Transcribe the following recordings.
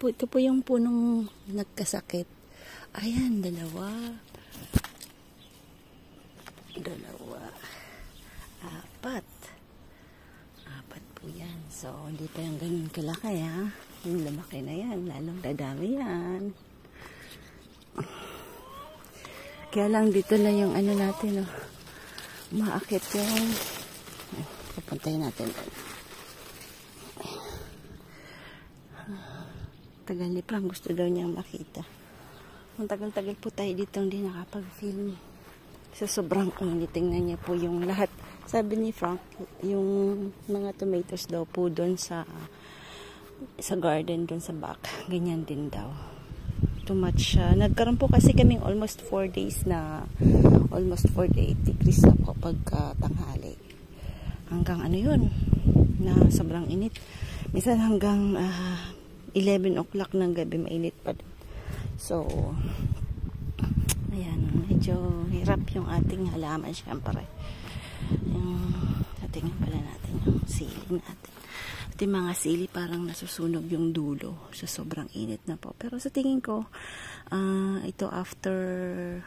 po, ito po yung punong nagkasakit. Ayan, dalawa. Apat. Apat po yan. So, hindi pa yung ganun kalaki, ha? Yung lumaki na yan, lalong dadami yan. Kaya lang dito na yung ano natin, oh. Maakit yung pupuntahin natin. Tagal ni Frank, gusto daw niyang makita. Ang tagal-tagal po tayo dito hindi nakapag-film. Sa sobrang init, tingnan niya po yung lahat. Sabi ni Frank, yung mga tomatoes daw po doon sa garden, doon sa back. Ganyan din daw. Too much siya. Nagkaroon po kasi kaming almost 4 days na almost 48 degrees na po pagka tanghali. Hanggang ano yun, na sobrang init. Minsan hanggang 11 o'clock ng gabi mainit pa din. So, ayan, medyo hirap yung ating halaman syempre. Yung tingnan pala natin yung sili natin. At yung mga sili parang nasusunog yung dulo sa sobrang init na po. Pero sa tingin ko, ito after,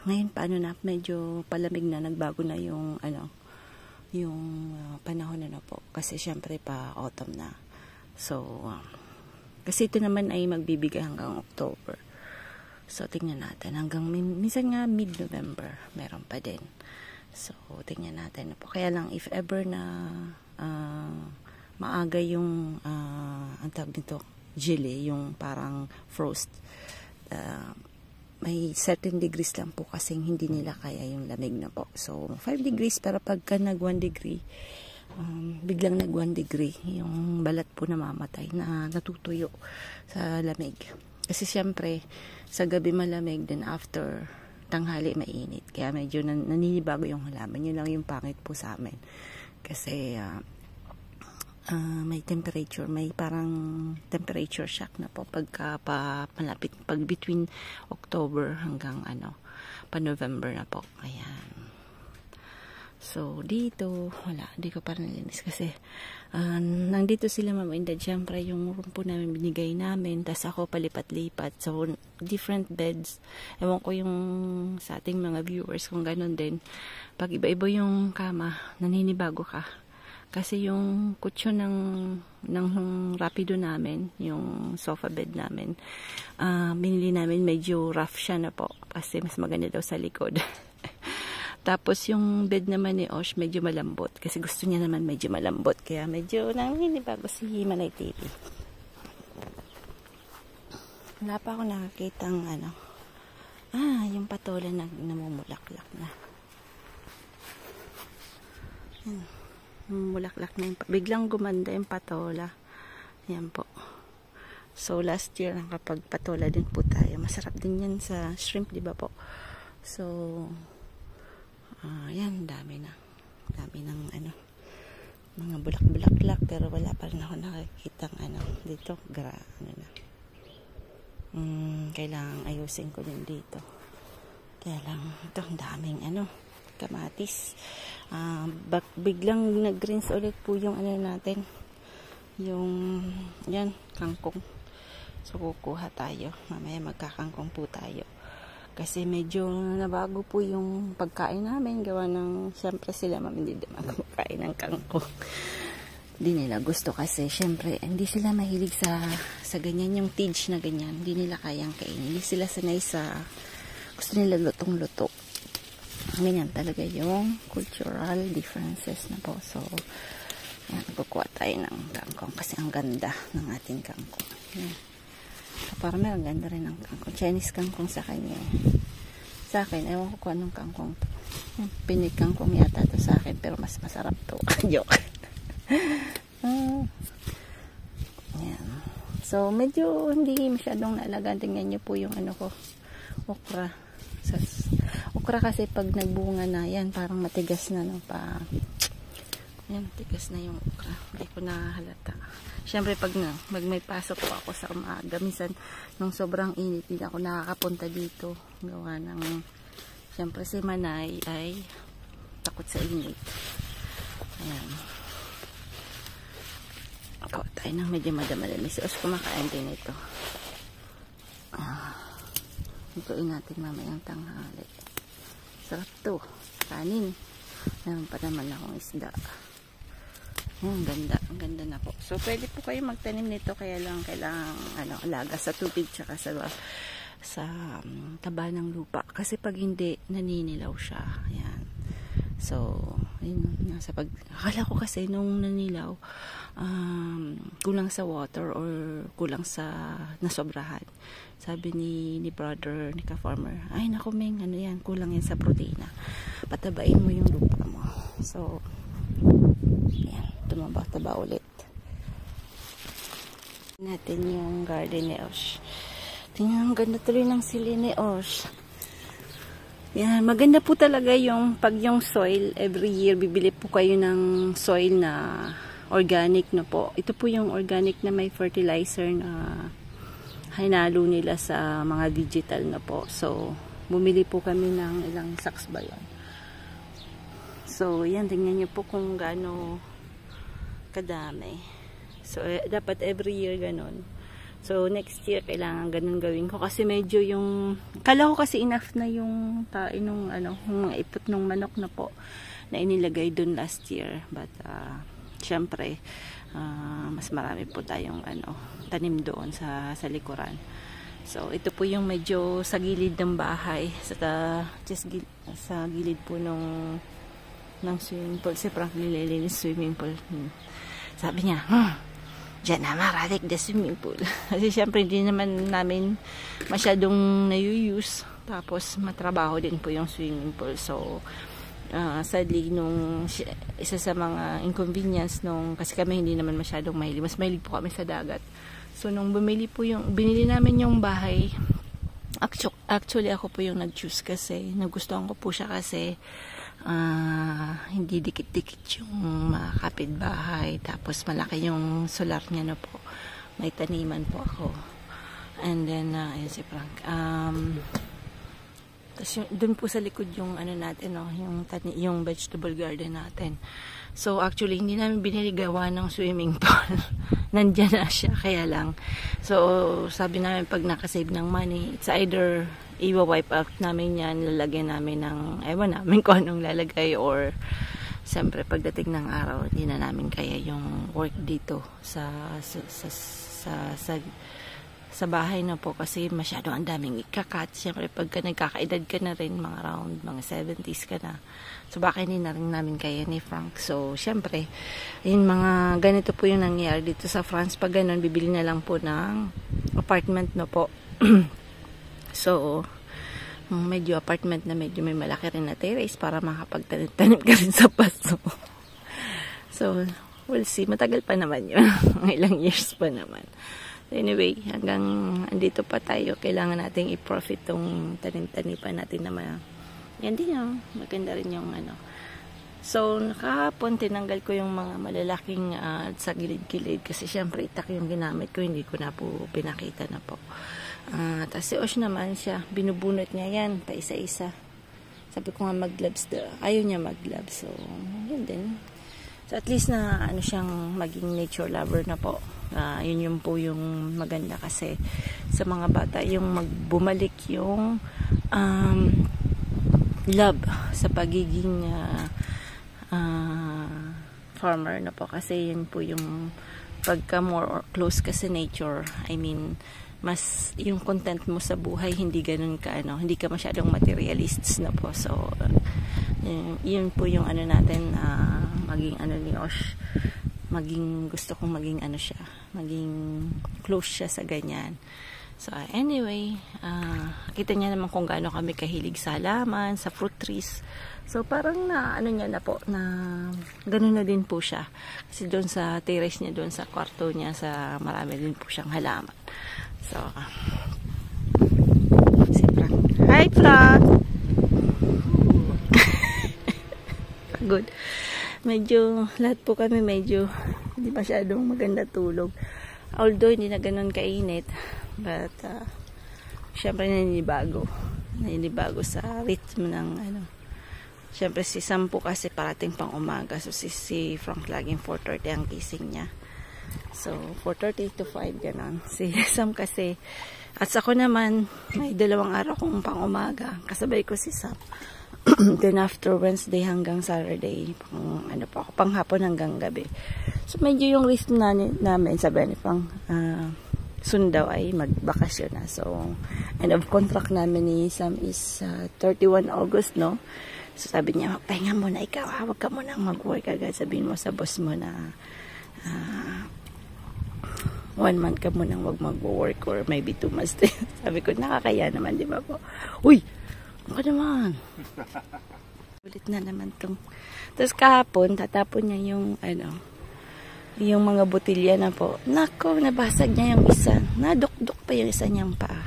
ngayon paano na, medyo palamig na, nagbago na yung yung panahon na po. Kasi syempre pa autumn na. So, kasi ito naman ay magbibigay hanggang October. So, tingnan natin. Hanggang minsan nga mid-November, meron pa din. So, tingnan natin na po. Kaya lang, if ever na maaga yung ang tawag nito, jelly, yung parang frost, may certain degrees lang po kasi hindi nila kaya yung lamig na po. So, 5 degrees, pero pagka nag 1 degree, biglang nag 1 degree, yung balat po namamatay na natutuyo sa lamig. Kasi syempre, sa gabi malamig, then after tanghali mainit. Kaya medyo naninibago yung halaman. Yun lang yung pangit po sa amin. Kasi may temperature, may parang temperature shock na po pagka malapit, pag between October hanggang pa November na po. Ayan. So, dito, wala, di ko pa nalinis kasi nandito sila Ma'am Inday. Siyempre, yung room po namin binigay namin, tas ako palipat-lipat. So, different beds. Ewan ko yung sa ating mga viewers kung ganun din. Pag iba-iba yung kama, naninibago ka. Kasi yung kutsyon ng Rapido namin, yung sofa bed namin, binili namin medyo rough siya na po. Kasi mas maganda daw sa likod. Tapos yung bed naman ni Osh medyo malambot. Kasi gusto niya naman medyo malambot. Kaya medyo naninibago si Himalay TV. Wala pa ako nakakitang yung patola na namumulaklak na. Mulaklak na yung, biglang gumanda yung patola. Yan po. So last year nakapagpatola din po tayo. Masarap din yan sa shrimp, di ba po? So yan, dami ng mga bulak-bulaklak, pero wala pa rin ako nakikitang dito, kailangan ayusin ko din dito. Kaya lang, ito, ang daming kamatis. Biglang nag-greens ulit po yung natin, yung yan, kangkong. So, kukuha tayo. Mamaya magkakangkong po tayo. Kasi medyo nabago po yung pagkain namin. Gawa ng, syempre sila hindi naman kumakain ng kangkong. Hindi nila gusto kasi, syempre, hindi sila mahilig sa ganyan, yung tige na ganyan. Hindi nila kayang kainin. Hindi sila sanay sa, gusto nila lutong-luto. Ganyan talaga yung cultural differences na po. So, yan, kukuha tayo ng kangkong kasi ang ganda ng ating kangkong. Yan. So, parang ang ganda rin ng kangkong. Chinese kangkong sa kanya. Sa akin, ewan ko kung anong kangkong to. Pinig kangkong yata to sa akin, pero mas masarap to. Joke. Yan. So, medyo hindi masyadong naalagaan. Tingnan nyo po yung ko, okra. Okra kasi pag nagbunga na, yan, parang matigas na, yan, matigas na yung okra. Hindi ko nahalata. Siyempre, pag may pasok po ako sa umaga, minsan, nung sobrang init, hindi ako nakakapunta dito. Gawa ng, siyempre, si Manay ay takot sa init. Ayan. Ako, tayo ng medyo madamalamis. Si Os kumakain din ito. Lutuin natin mamayang tanghali. Sarap to. Kanin. Meron pa naman akong isda. Ang ganda. Ang ganda na po. So, pwede po kayo magtanim nito. Kaya lang kailangan alaga sa tubig tsaka sa taba ng lupa. Kasi pag hindi, naninilaw siya. Ayan. So, yun, akala ko kasi nung nanilaw, kulang sa water or kulang sa nasobrahan. Sabi ni brother, ni ka-farmer, ay naku Meng, ano yan, kulang yan sa proteina. Patabain mo yung lupa mo. So, yan, tumaba-taba ulit. Natin yung garden ni Osh. Tingnan, ang ganda tuloy ng sili ni Osh. Yan, maganda po talaga yung pag yung soil, every year bibili po kayo ng soil na organic na po. Ito po yung organic na may fertilizer na hinalo nila sa mga digital na po. So, bumili po kami ng ilang sacks ba yun. So, yan, tingnan nyo po kung gaano kadami. So, dapat every year ganon. So, next year, kailangan ganun gawin ko. Kasi medyo yung, kala ko kasi enough na yung yung mga ipot ng manok na po, na inilagay dun last year. But, syempre, mas marami po tayong, tanim doon sa likuran. So, ito po yung medyo sa gilid ng bahay. Sa gilid po ng swimming pool. Si Frank nililinis swimming pool. Sabi niya, diyan na maradik the swimming pool. Kasi syempre hindi naman namin masyadong na-use. Tapos matrabaho din po yung swimming pool. So, sadly, isa sa mga inconvenience kasi kami hindi naman masyadong mahilig. Mas mahilig po kami sa dagat. So, nung binili namin yung bahay, actually ako po yung nag-choose kasi nagustuhan ko po siya kasi hindi dikit-dikit yung mga kapitbahay, tapos malaki yung solar niya na po, may taniman po ako, and then ayan si Frank, tapos dun po sa likod yung natin, yung vegetable garden natin. So actually hindi namin binili gawa ng swimming pool. Nandiyan na siya, kaya lang, so sabi namin pag nakasave ng money, it's either i-wipe out namin yan, lalagyan namin ng, ewan namin kung anong lalagay, or siyempre pagdating ng araw, hindi na namin kaya yung work dito sa bahay na po, kasi masyado ang daming ikakat. Siyempre pagka nagkakaedad ka na rin, mga around mga 70s ka na, so baka hindi na rin namin kaya ni Frank. So siyempre yung mga ganito po yung nangyayari dito sa France. Pag ganun, bibili na lang po ng apartment na po. So, medyo apartment na medyo may malaki rin na terrace para makapagtanim ka rin sa paso. So, we'll see. Matagal pa naman yun. Ilang years pa naman. Anyway, hanggang andito pa tayo. Kailangan nating i-profit tong tanim-tanipan natin na yan din yung maganda rin yung So, nakahapon tinanggal ko yung mga malalaking sa gilid-gilid kasi syempre itak yung ginamit ko. Hindi ko na po pinakita na po. Tapos si Osh naman siya, binubunot niya yan, pa isa-isa. Sabi ko nga mag-gloves, ayaw niya mag-gloves. So, yun din. So, at least na siyang maging nature lover na po. Yun po yung maganda kasi sa mga bata, yung bumalik yung love sa pagiging farmer na po. Kasi yun po yung pagka more or close ka sa nature, I mean, mas yung content mo sa buhay hindi ganun ka hindi ka masyadong materialists na po. So yun po yung natin, maging ni Osh, maging gusto kong maging siya, maging close siya sa ganyan. So anyway, kita niya naman kung gaano kami kahilig sa halaman, sa fruit trees. So parang niya na po, na ganun na din po siya. Kasi doon sa terrace niya, doon sa kwarto niya, marami din po siyang halaman. So, si Frank. Hi, Frank! Good. Medyo, lahat po kami medyo hindi masyadong maganda tulog. Although, hindi na ganun kainit. But, syempre naninibago. Naninibago sa rhythm ng Syempre, si Sam po kasi parating pang umaga. So, si Frank laging 4:30 ang gising niya. So, 4:30 to 5, ganon. Si Sam kasi, at ako naman, may 2 araw kong pang umaga. Kasabay ko si Sam. Then after Wednesday hanggang Saturday, pang hapon hanggang gabi. So, medyo yung rhythm namin, sabi ni pang soon daw ay magbakasyon na. So, end of contract namin ni Sam is 31 August, no? So, sabi niya, pahinga muna ikaw, huwag ka muna mag-work agad. Sabihin mo sa boss mo na 1 month ka muna wag mag-work or maybe 2 months. Sabi ko, nakakaya naman, di ba po? Uy! Ano naman? Ulit na naman tong. Tapos kahapon, tatapon niya yung yung mga botilya na po. Nako, nabasag niya yung isa. Nadukduk pa yung isa niyang paa.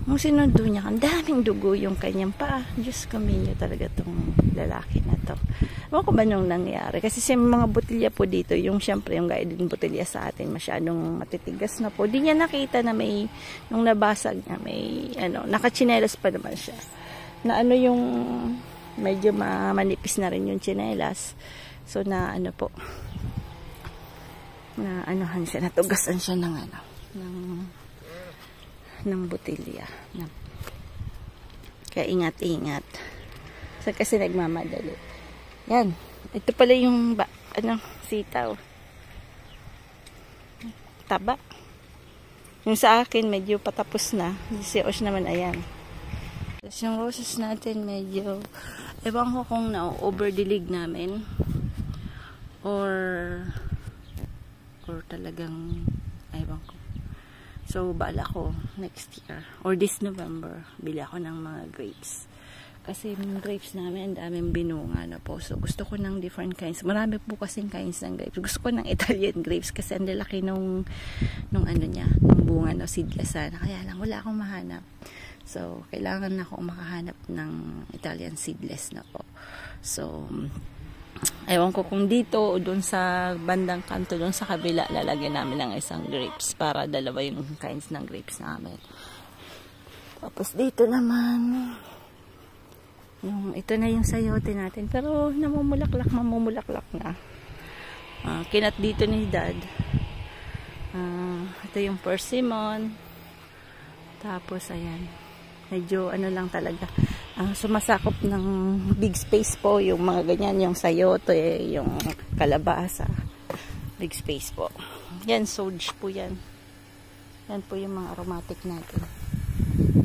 Nung sinundo niya, ang daming dugo yung kanyang paa. Diyos kaminyo talaga tong lalaki na to. Ewan ko ba nung nangyari? Kasi sa mga botilya po dito, yung syempre yung gaya din botilya sa atin, masyadong matitigas na po. Di niya nakita na may, nung nabasag niya, may, nakachinelas pa naman siya. Na yung, medyo manipis na rin yung chinelas. So, na po, na siya, natugasan siya ng ng botilya. Kaya ingat-ingat. So, kasi nagmamadali. Yan. Ito pala yung sitaw. Taba. Yung sa akin, medyo patapos na. Si Osh naman, ayan. Tapos yung roses natin, medyo, ewan ko kung na-overdilig namin. Or talagang, ewan ko. So, bala ko next year or this November, bili ako ng mga grapes. Kasi yung grapes namin, ang daming binunga na po. So, gusto ko ng different kinds. Marami po kasing kinds ng grapes. Gusto ko ng Italian grapes kasi ang lalaki nung bunga, seedless sana. Kaya lang, wala akong mahanap. So, kailangan na akong makahanap ng Italian seedless na po. So, ewan ko kung dito o dun sa bandang kanto, dun sa kabila, lalagyan namin ng isang grapes para dalawa yung kinds ng grapes namin. Tapos dito naman, ito na yung sayote natin. Pero mamumulaklak na. Kinat dito ni Dad. Ito yung persimmon. Tapos, ayan. Medyo lang talaga. Sumasakop ng big space po yung mga ganyan, yung sayote, yung kalabasa. Big space po. Yan, sage po yan. Yan po yung mga aromatic natin.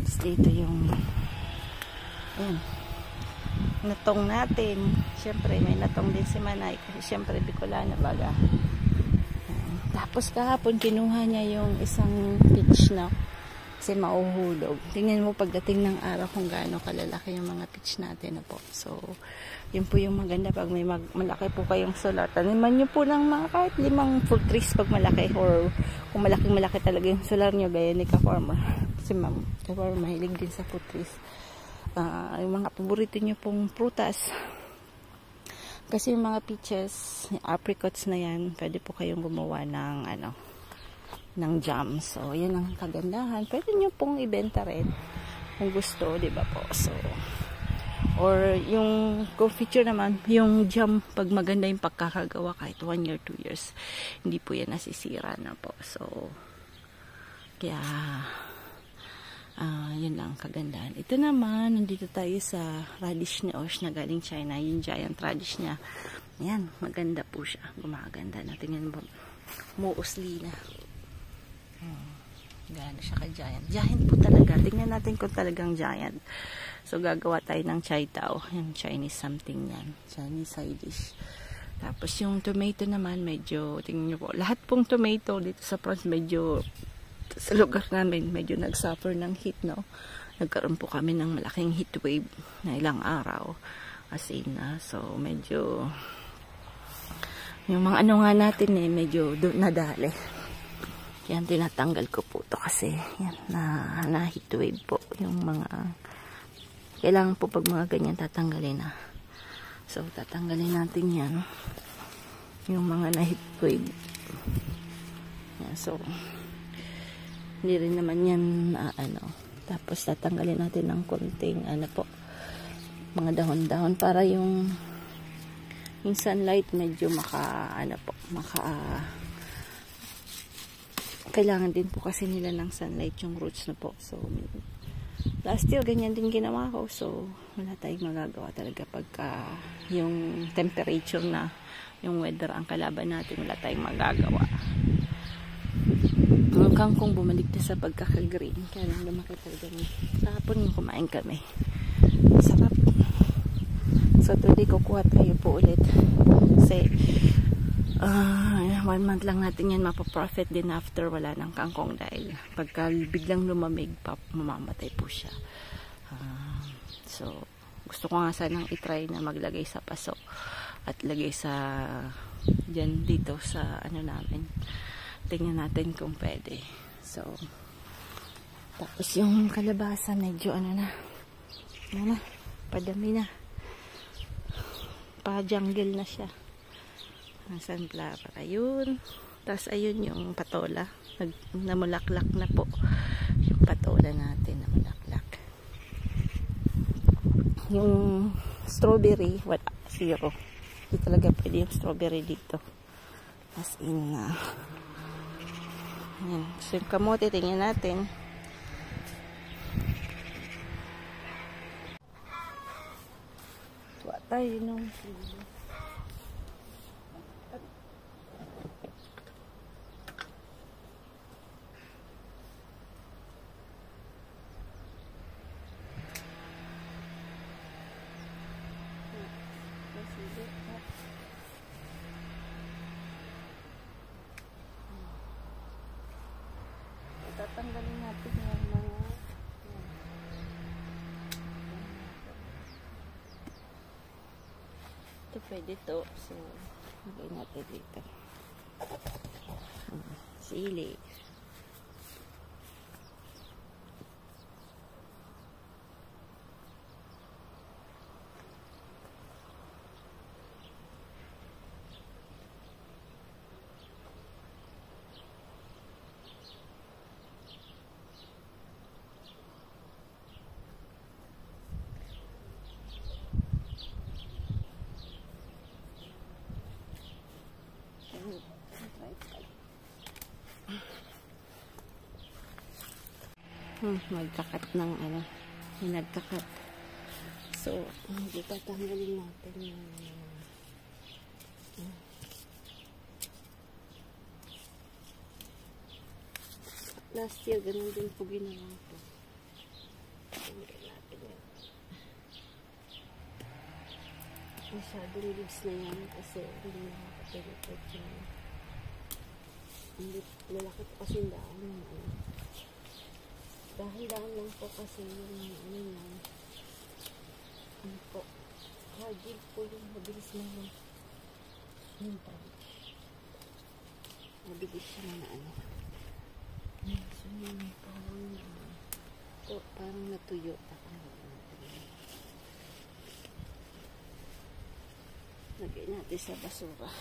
Tapos dito yung natong natin. Siyempre, may natong din si Manay. Kasi siyempre, Bicolana baga. Tapos kahapon, kinuha niya yung isang peach na kasi mauhulog. Tingnan mo pagdating ng araw kung gaano kalalaki yung mga peach natin na po. So, yun po yung maganda pag may malaki po kayong solar. Taniman nyo po ng mga kahit 5 fruit trees pag malaki or kung malaki talaga yung solar nyo gaya ni Ka-Farmer. Kasi Ma'am Ka-Farmer mahilig din sa fruit trees. Yung mga paborito nyo pong prutas. Kasi yung mga peaches, apricots na yan, pwede po kayong gumawa ng ng jam. So, yan ang kagandahan. Pwede nyo pong ibenta rin kung gusto, di ba po? So, or yung feature naman, yung jam, pag maganda yung pagkakagawa kahit 1 year, 2 years, hindi po yan nasisira na po. So, kaya, yun lang kagandahan. Ito naman, nandito tayo sa radish ni Osh na galing China. Yung giant radish niya. Ayan, maganda po siya. Gumaganda na. Tingnan mo, muusli na. Gano'n siya ka-giant. Giant po talaga. Tingnan natin kung talagang giant. So, gagawa tayo ng chai tao. Yung Chinese something yan. Chinese side dish. Tapos, yung tomato naman, medyo, tingnan nyo po, lahat pong tomato dito sa France, medyo, sa lugar namin, medyo nag-suffer ng heat, no? Nagkaroon po kami ng malaking heat wave na ilang araw. As in, so, medyo, yung mga nga natin, medyo nadali. Yan, tinatanggal ko po to kasi yan, na heat wave po yung mga kailangan po pag mga ganyan tatanggalin na. So, tatanggalin natin yan yung mga na heat wave. Yan, so, hindi rin naman yan tapos tatanggalin natin ng konting mga dahon-dahon para yung sunlight medyo kailangan din po kasi nila ng sunlight yung roots na po. So, last year, ganyan din ginawa ko. So, wala tayong magagawa talaga pagka yung temperature na, yung weather ang kalaban natin, wala tayong magagawa. Ang kangkong bumalik na sa pagkaka-green. Kaya lang lumaki talaga. Kahapon yung kumain kami. Sarap. So, today kukuha tayo po ulit. Kasi, 1 month lang natin yan mapaprofit din after wala ng kangkong dahil pagka biglang lumamig mamamatay po siya. So gusto ko nga sanang itry na maglagay sa paso at lagay sa dyan dito sa ano namin. Tingnan natin kung pwede. So tapos yung kalabasa medyo ano na padami na, pa jungle na siya. Sunflower, ayun. Tapos ayun yung patola, namulaklak na po yung patola natin, namulaklak. Yung strawberry, wala, zero. Hindi talaga pwede yung strawberry dito, as in yan. So yung kamote, tingnan natin. Tuwa tayo nung tatanggalin natin yung mga ito pwede to, so lagay natin dito sili. Magkakat ng ano, nagkakat. So, hindi tatanggalin natin yung last year, ganun din po ginawa ko. Tanggalin natin yun. Masyadong leaves na yan kasi hindi nakakapilipot yun. Hindi, lalaki po kasi yung dahon. Dahan-dahan lang po kasi yung ano yan. Ano po, hagil po yung mabilis na yung branch. Mabilis siya na ano. So yun, parang natuyo. Lagay natin sa basura.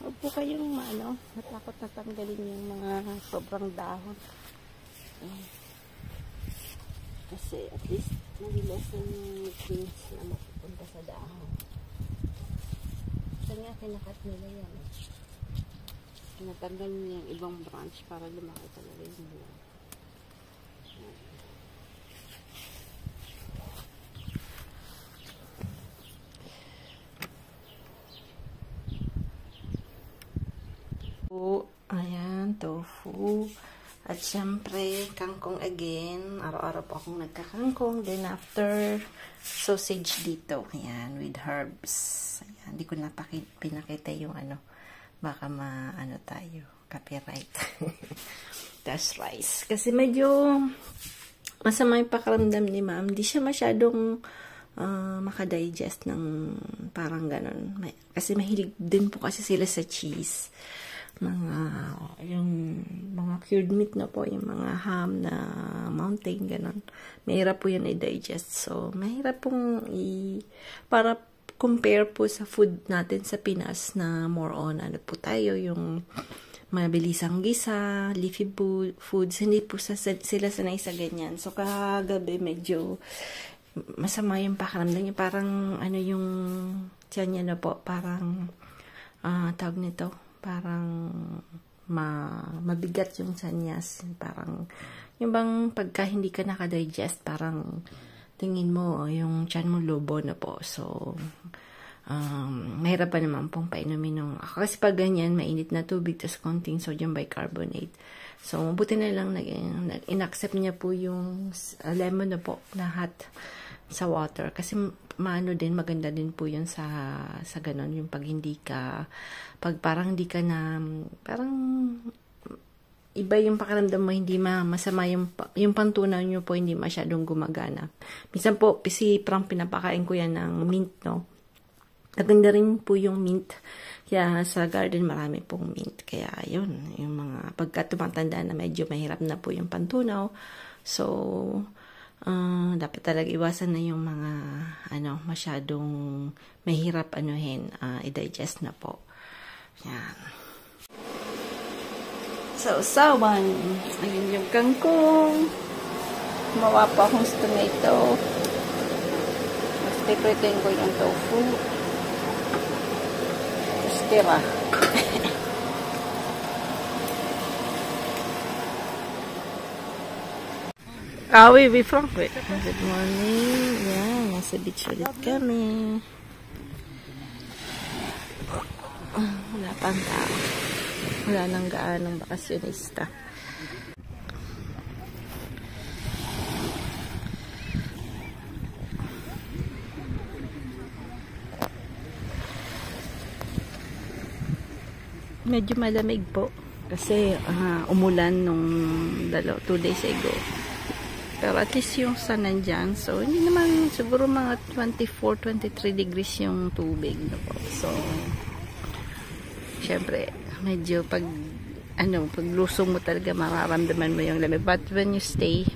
Huwag po kayong natakot na tanggalin yung mga sobrang dahon. Kasi at least nagilasan yung nutrients na mapupunta sa dahon. Kasi nga kinakat nila yan. Natanggal nila yung ibang branch para lumaki talaga yung buwan. Ayan, tofu. At syempre, kangkong again. Araw-araw po akong nagkakangkong. Then after, sausage dito. Ayan, with herbs. Ayan, hindi ko na pinakita yung baka tayo, copyright. That's rice. Kasi medyo masama yung pakiramdam ni ma'am. Hindi siya masyadong makadigest ng parang ganon. Kasi mahilig din po kasi sila sa cheese. yung mga cured meat na po, yung mga ham na mountain, ganon. Mahirap po yan i-digest. So, mahirap pong para compare po sa food natin sa Pinas na more on, ano po tayo, yung mabilisang gisa, leafy foods, hindi po sila sanay sa ganyan. So, kagabi medyo masama yung pakiramdam niya. Parang, ano yung tiyan niya na po, parang, tawag nito, parang mabigat yung sanyas. Parang, yung bang pagka hindi ka nakadigest, parang tingin mo, yung tiyan mo lobo na po. So, mahirap pa naman pong painumin ng, kasi pag ganyan, mainit na tubig, tas konting sodium bicarbonate. So, mabuti na lang in-accept niya po yung lemon na po, na hot sa water. Kasi maganda din po yun sa ganon, yung pag parang hindi ka na, parang iba yung pakiramdam mo, hindi masama yung pantunaw nyo po, hindi masyadong gumagana. Minsan po, parang pinapakain ko yan ng mint, no? Maganda rin po yung mint. Kaya sa garden marami pong mint. Kaya yun, yung mga pagka tumatanda na medyo mahirap na po yung pantunaw. So, dapat talaga iwasan na yung mga masyadong mahirap i-digest na po. Yan. So, sawan. Ayun yung kangkong. Gumawa pa akong tomato. Mas pipritin ko yung tofu. Tapos tira. Oui, Frank. Good morning. Yan, nasa beach ulit kami. Wala pang tao. Wala nang gaanong bakasyonista. Medyo malamig po. Kasi umulan nung 2 days ago. Pero at least yung sun nandyan. So, hindi naman, siguro mga 24, 23 degrees yung tubig. So, syempre, medyo pag lusong mo talaga, mararamdaman mo yung lamig. But when you stay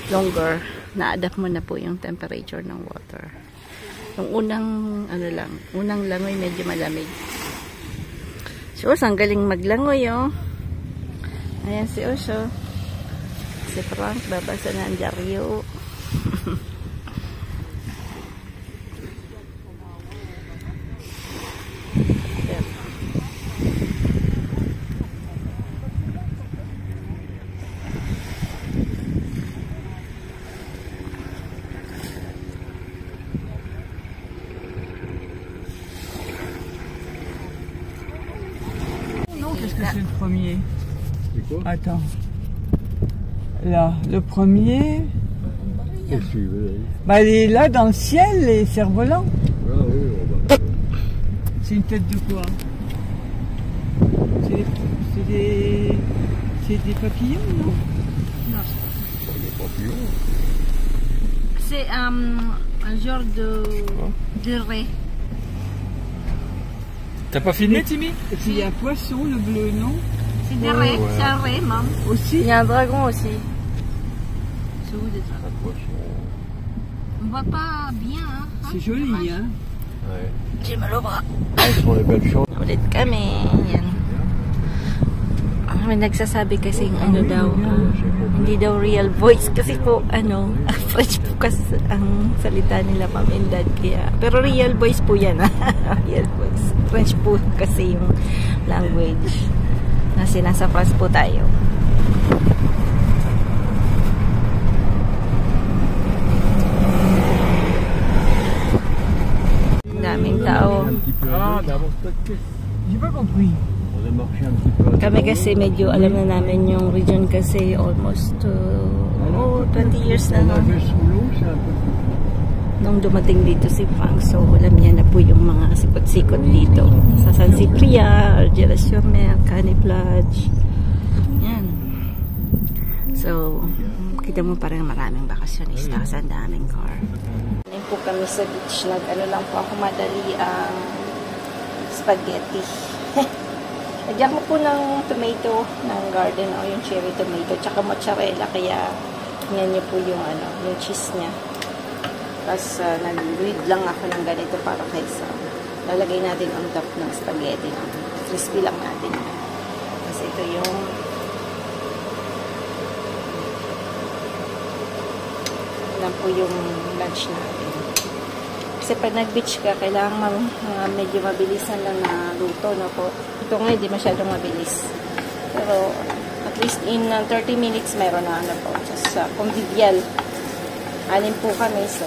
longer, na-adapt mo na po yung temperature ng water. Yung unang langoy, medyo malamig. Si Os, ang galing maglangoy, oh. Ayan si Os, oh. Si Frank, babasa na ang dyaryo. Qu'est-ce que c'est le premier? C'est quoi? Attends. Là, le premier. Qu'est-ce que tu veux? Bah, il est là dans le ciel, les cerfs-volants. Ah oui, on va. C'est une tête de quoi? C'est des papillons, non? Non. Des papillons. C'est un genre de raie. T'as pas filmé, Timmy? Et puis il y a un poisson, le bleu, non? C'est des raies, ouais. C'est un raie, maman. Aussi? Il y a un dragon aussi. C'est où déjà? Un poisson. On voit pas bien, hein? C'est joli, hein? Ouais. J'ai mal au bras. Ce sont les belles choses. Ulit kami. Yan. May nagsasabi kasi daw, hindi daw real voice kasi po, French po kasi ang salita nila, mom and dad, kaya, pero real voice po yan, real voice. French po kasi yung language na sinasa France po tayo. Daming tao. Ah, d'abord, J'ai pas compris. on a marché un petit peu. Kami kasi medyo alam na namin yung region kasi almost 20 years na. Nager sous l'eau, c'est un peu. Nung dumating dito si Frank, so alam niya na po yung mga sikot-sikot dito. Sa San Ciprian, Argelès-sur-Mer, Canet-Plage. Yan. So, kita mo parang maraming bakasyonista kasi ang daming car. Ngayon po kami sa beach. Lang po ako madali ang spaghetti. Lagyan ko po ng tomato ng garden o yung cherry tomato tsaka mozzarella kaya tingnan niyo po yung yung cheese niya. Tapos nag-read lang ako ng ganito para kaysa lalagay natin on top ng spaghetti. Crispy lang natin. Tapos ito yung lang po yung lunch natin. Kasi pag nag-beach ka, kailangan medyo mabilisan lang na luto, no po. Ito nga, hindi masyadong mabilis. Pero, at least in 30 minutes, meron na po. Just convivial. 6 po kami, so...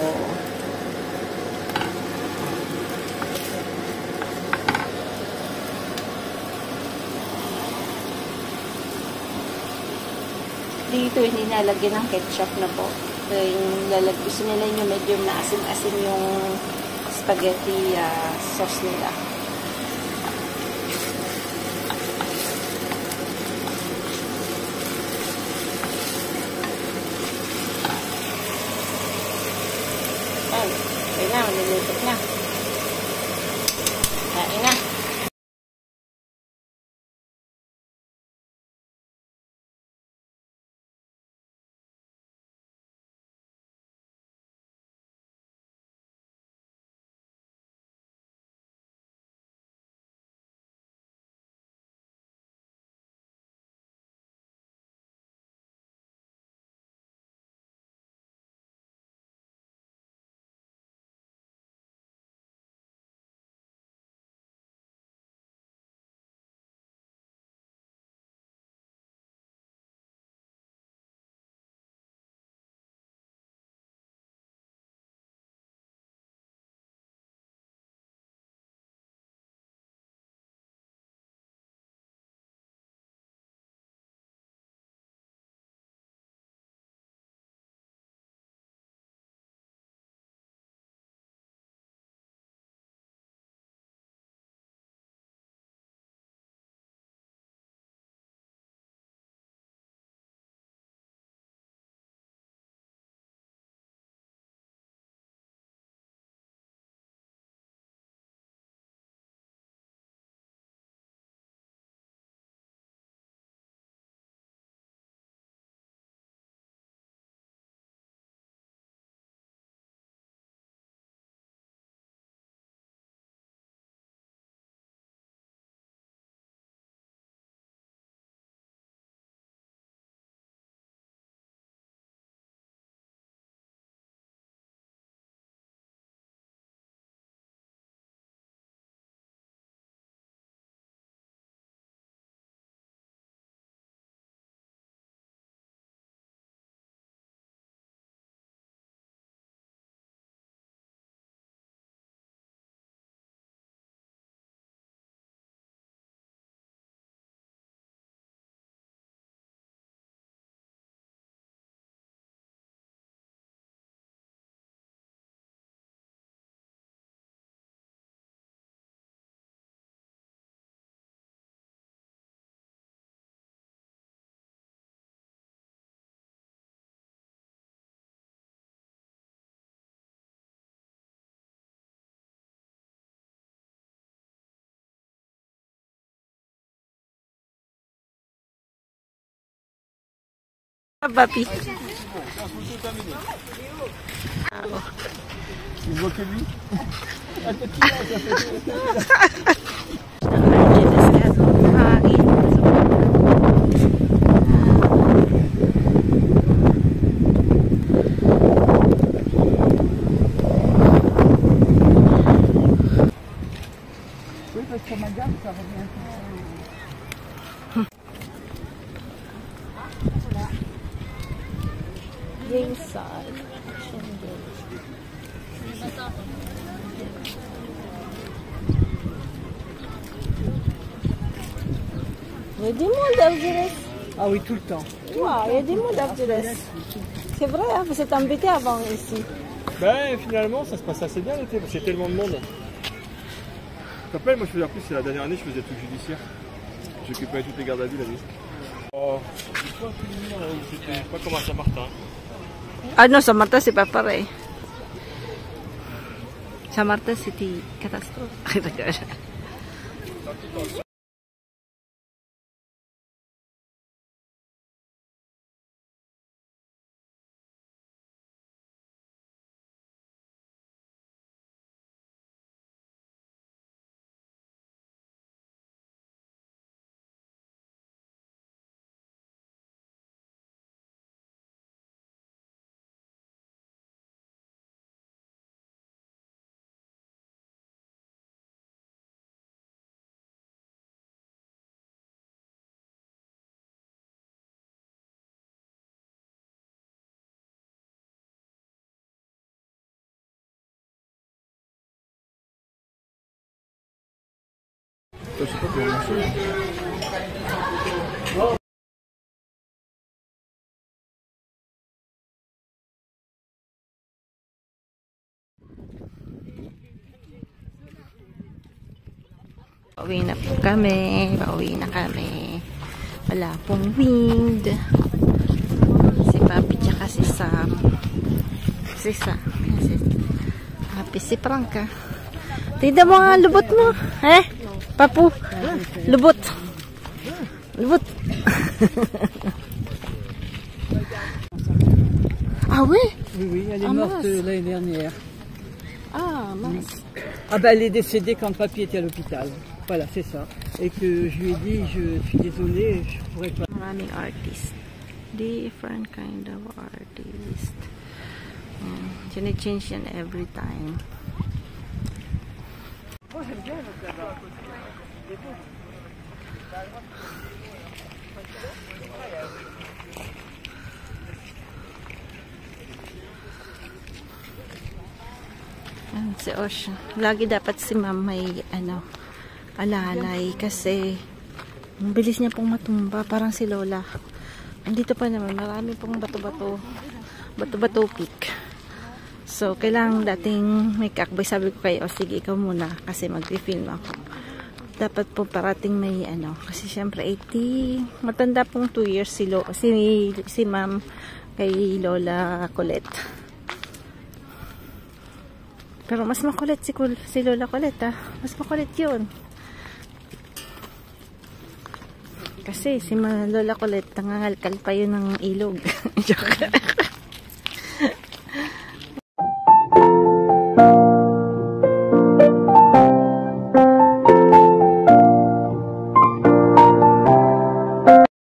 Dito, hindi nalagyan ng ketchup na po. Gusto nila yung medyo maasim-asim yung spaghetti sauce nila. Ayan, okay na, nilulutok na. Kain na. Papi. Tu vois que lui? Oui, parce que madame, ça revient. Inside. Il y a du monde à Algérie. Ah oui, tout le temps. Ouais, il y a du monde à Algérie. C'est vrai, hein, vous êtes embêtés avant ici. Ben finalement ça se passe assez bien l'été parce qu'il y a tellement de monde. Tu te rappelles, moi je faisais en plus, c'est la dernière année je faisais tout le judiciaire. J'occupais toutes les gardes à vue la nuit. Oh, c'était pas comme à Saint-Martin. Ah non, Saint-Martin c'est pas pareil. Saint-Martin c'était catastrophe. Je sais pas comment marcher. Pauwi na po kami. Pauwi na kami. Wala pong wind. Si Papi tsaka si Sam. Si Sam. Happy si Franca. Tignan mo nga lubot mo. Papu. Lubot. Lubot. Ah oui? Oui, oui, elle est morte l'année dernière. Ah, mince. Ah bah elle est décédée quand papy était à l'hôpital. Voilà, c'est ça. Et que je lui ai dit, je suis désolée, je pourrais pas. Maraming artist. Different kind of artist. Change yan every time. Moi j'aime bien notre là-bas. Si Osh. Lagi dapat si Ma'am may alalay kasi ang bilis niya pong matumba. Parang si Lola. Andito pa naman. Marami pong bato-bato. Bato-bato peak. So, kailangan dating may kakbay. Sabi ko kayo, sige ikaw muna kasi mag-film ako. Dapat po parating may kasi syempre 80. Matanda pong 2 years si Ma'am kay Lola Colette. Pero mas makulit si Lola Colette, mas makulit yun. Kasi si Lola Colette, nangangalkal pa yun ng ilog. Joke.